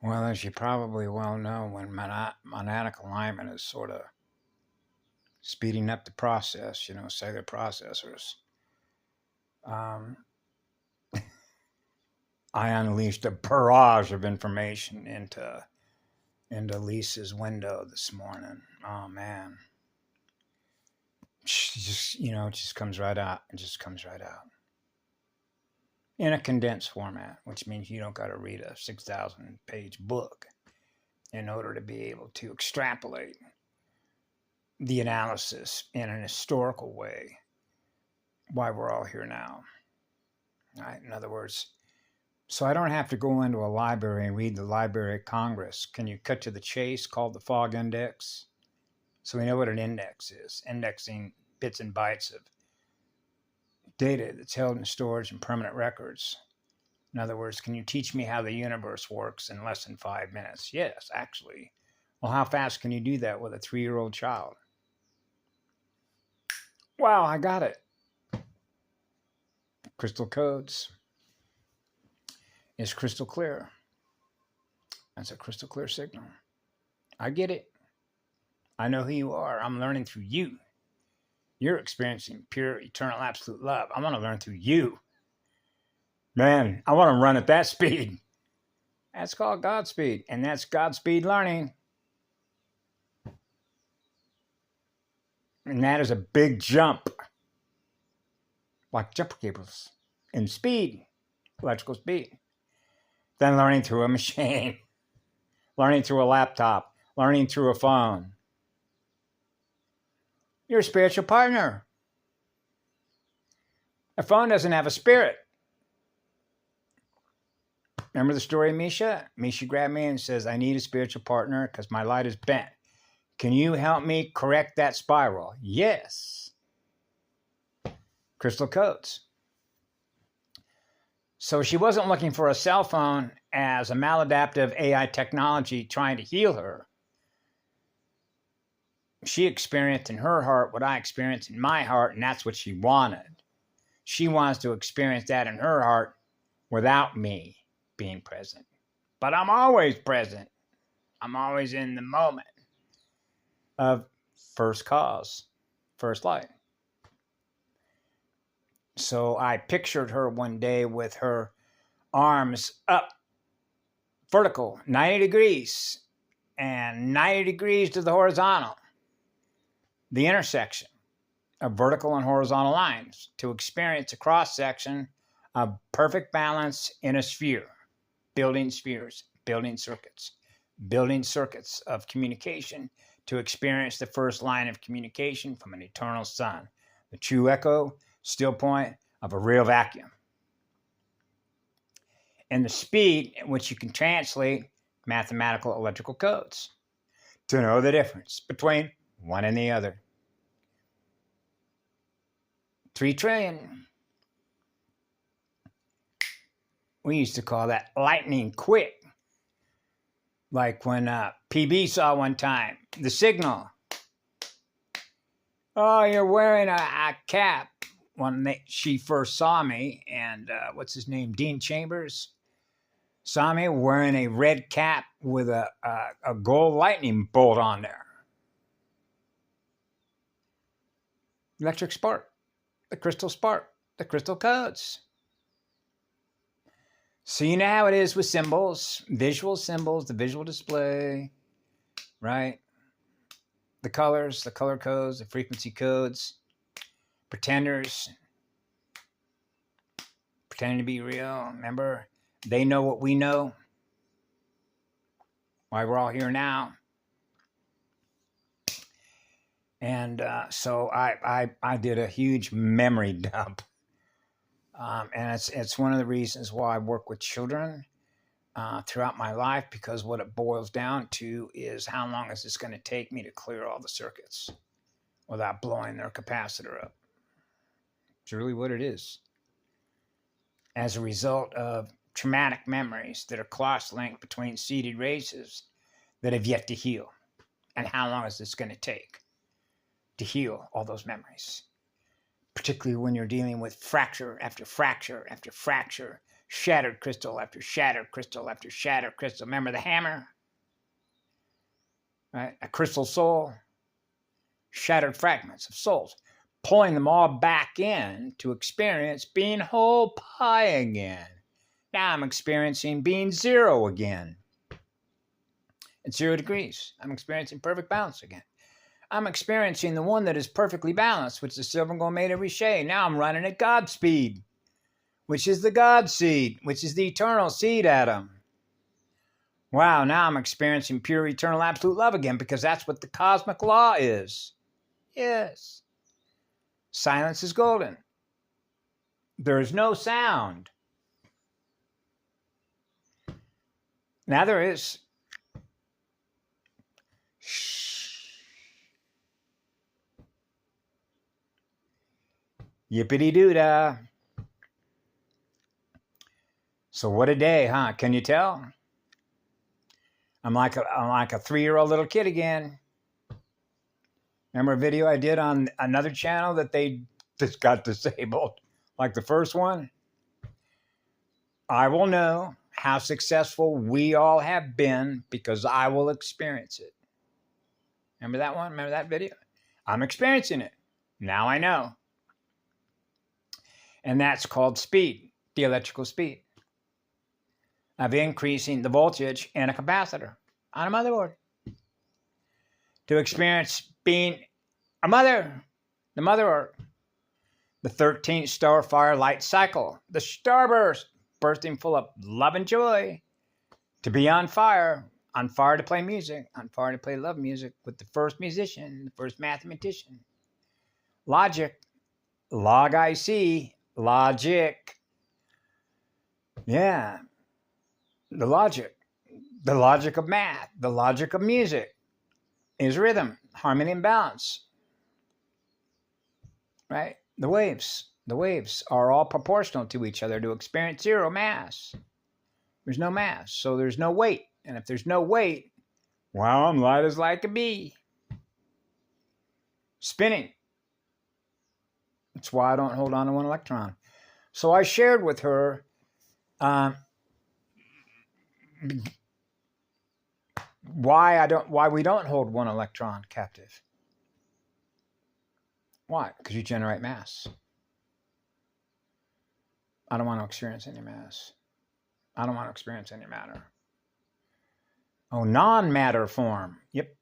Well, as you probably well know, when monadic alignment is sort of speeding up the process, cellular processors, um, I unleashed a barrage of information into Lisa's window this morning. Oh man, she just it just comes right out. It just comes right out in a condensed format, which means you don't got to read a 6,000-page book in order to be able to extrapolate the analysis in an historical way why we're all here now. Right? In other words, so I don't have to go into a library and read the Library of Congress. Can you cut to the chase, called the Fog Index? So we know what an index is, indexing bits and bytes of data that's held in storage and permanent records. In other words, can you teach me how the universe works in less than 5 minutes? Yes, actually. Well, how fast can you do that with a 3-year-old child? Wow, I got it. Crystal codes is crystal clear. That's a crystal clear signal. I get it. I know who you are. I'm learning through you. You're experiencing pure, eternal, absolute love. I want to learn through you. Man, I want to run at that speed. That's called Godspeed, and that's Godspeed learning. And that is a big jump, like jumper cables in speed, electrical speed. Then learning through a machine, learning through a laptop, learning through a phone. Your spiritual partner. A phone doesn't have a spirit. Remember the story of Misha? Misha grabbed me and says, I need a spiritual partner because my light is bent. Can you help me correct that spiral? Yes. Crystal codes. So she wasn't looking for a cell phone as a maladaptive AI technology trying to heal her. She experienced in her heart what I experienced in my heart, and that's what she wanted. She wants to experience that in her heart without me being present. But I'm always present. I'm always in the moment of first cause, first light. So I pictured her one day with her arms up, vertical, 90 degrees, and 90 degrees to the horizontal, the intersection of vertical and horizontal lines, to experience a cross-section of perfect balance in a sphere, building spheres, building circuits of communication, to experience the first line of communication from an eternal sun, the true echo, still point of a real vacuum. And the speed at which you can translate mathematical electrical codes to know the difference between one and the other. 3 trillion. We used to call that lightning quick. Like when PB saw one time, the signal. Oh, you're wearing a cap. When she first saw me, and what's his name, Dean Chambers, saw me wearing a red cap with a gold lightning bolt on there. Electric spark, the crystal codes. So you know how it is with symbols, the visual display, right? The colors, the color codes, the frequency codes, pretenders, pretending to be real. Remember, they know what we know. Why we're all here now. And so I did a huge memory dump. And it's one of the reasons why I work with children throughout my life, because what it boils down to is how long is this going to take me to clear all the circuits without blowing their capacitor up. It's really what it is. As a result of traumatic memories that are cross-linked between seeded races that have yet to heal. And how long is this going to take to heal all those memories? Particularly when you're dealing with fracture after fracture after fracture Shattered crystal after shattered crystal after shattered crystal. Remember the hammer? Right? A crystal soul. Shattered fragments of souls. Pulling them all back in to experience being whole pie again. Now I'm experiencing being zero again. At 0 degrees. I'm experiencing perfect balance again. I'm experiencing the one that is perfectly balanced, which is the silver and gold made of Riche. Now I'm running at God speed, which is the God seed, which is the eternal seed atom. Wow, now I'm experiencing pure, eternal, absolute love again, because that's what the cosmic law is. Yes. Silence is golden. There is no sound. Now there is. Shh. Yippity-doo-dah. So what a day, huh? Can you tell? I'm like a 3-year-old little kid again. Remember a video I did on another channel that they just got disabled, like the first one? I will know how successful we all have been because I will experience it. Remember that one? Remember that video? I'm experiencing it. Now I know. And that's called speed, the electrical speed of increasing the voltage in a capacitor on a motherboard. To experience being a mother, the mother, the 13th star fire light cycle, the starburst, bursting full of love and joy, to be on fire to play music, on fire to play love music with the first musician, the first mathematician. Logic, log-IC, logic. Yeah, the logic of math, the logic of music is rhythm, harmony, and balance. Right? The waves are all proportional to each other to experience zero mass. There's no mass, so there's no weight. And if there's no weight, well, I'm light as light can be. Spinning. That's why I don't hold on to one electron. So I shared with her why we don't hold one electron captive. Why? Because you generate mass. I don't want to experience any mass. I don't want to experience any matter. Oh, non-matter form. Yep.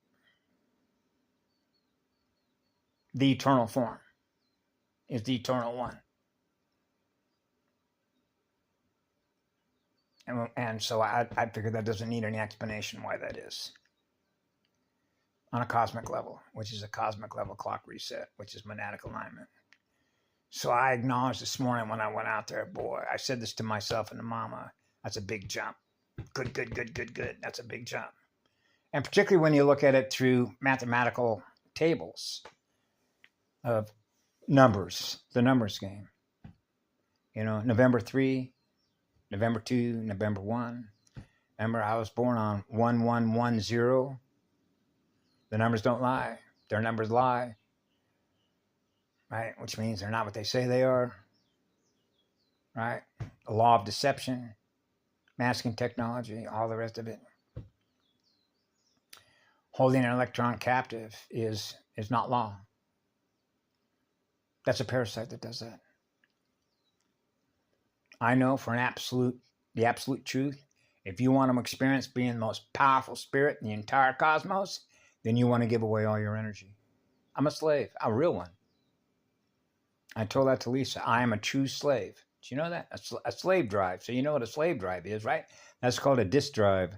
The eternal form is the eternal one. And so I figured that doesn't need any explanation why that is. On a cosmic level, which is a cosmic level clock reset, which is monadic alignment. So I acknowledged this morning when I went out there, boy, I said this to myself and to Mama, that's a big jump. Good. That's a big jump. And particularly when you look at it through mathematical tables of numbers, the numbers game. You know, November 3, November 2, November 1. Remember, I was born on 1110. The numbers don't lie. Their numbers lie. Right? Which means they're not what they say they are. Right? The law of deception, masking technology, all the rest of it. Holding an electron captive is not law. That's a parasite that does that. I know for the absolute truth, if you want to experience being the most powerful spirit in the entire cosmos, then you want to give away all your energy. I'm a slave, a real one. I told that to Lisa. I am a true slave. Do you know that? A slave drive. So you know what a slave drive is, right? That's called a disk drive.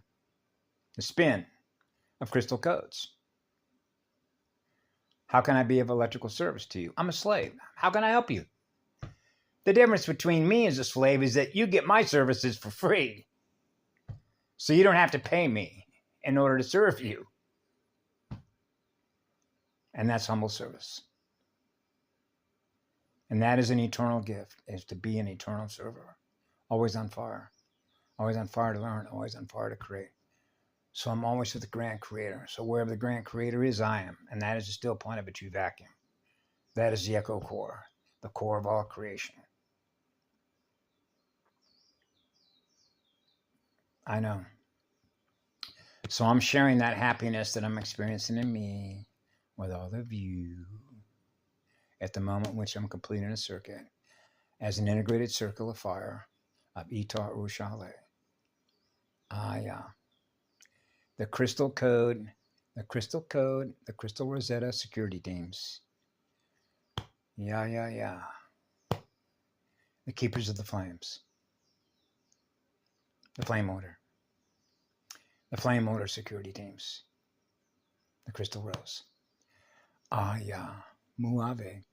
The spin of crystal codes. How can I be of electrical service to you? I'm a slave. How can I help you? The difference between me as a slave is that you get my services for free. So you don't have to pay me in order to serve you. And that's humble service. And that is an eternal gift, is to be an eternal server. Always on fire. Always on fire to learn. Always on fire to create. So I'm always with the grand creator. So wherever the grand creator is, I am. And that is the still point of a true vacuum. That is the echo core, the core of all creation. I know. So I'm sharing that happiness that I'm experiencing in me with all of you at the moment in which I'm completing a circuit as an integrated circle of fire of Itar Ushale. Ah, yeah. The crystal code, the crystal Rosetta security teams. Yeah, yeah, yeah. The keepers of the flames. The flame order. The flame order security teams. The crystal rose. Ah, yeah. Muave.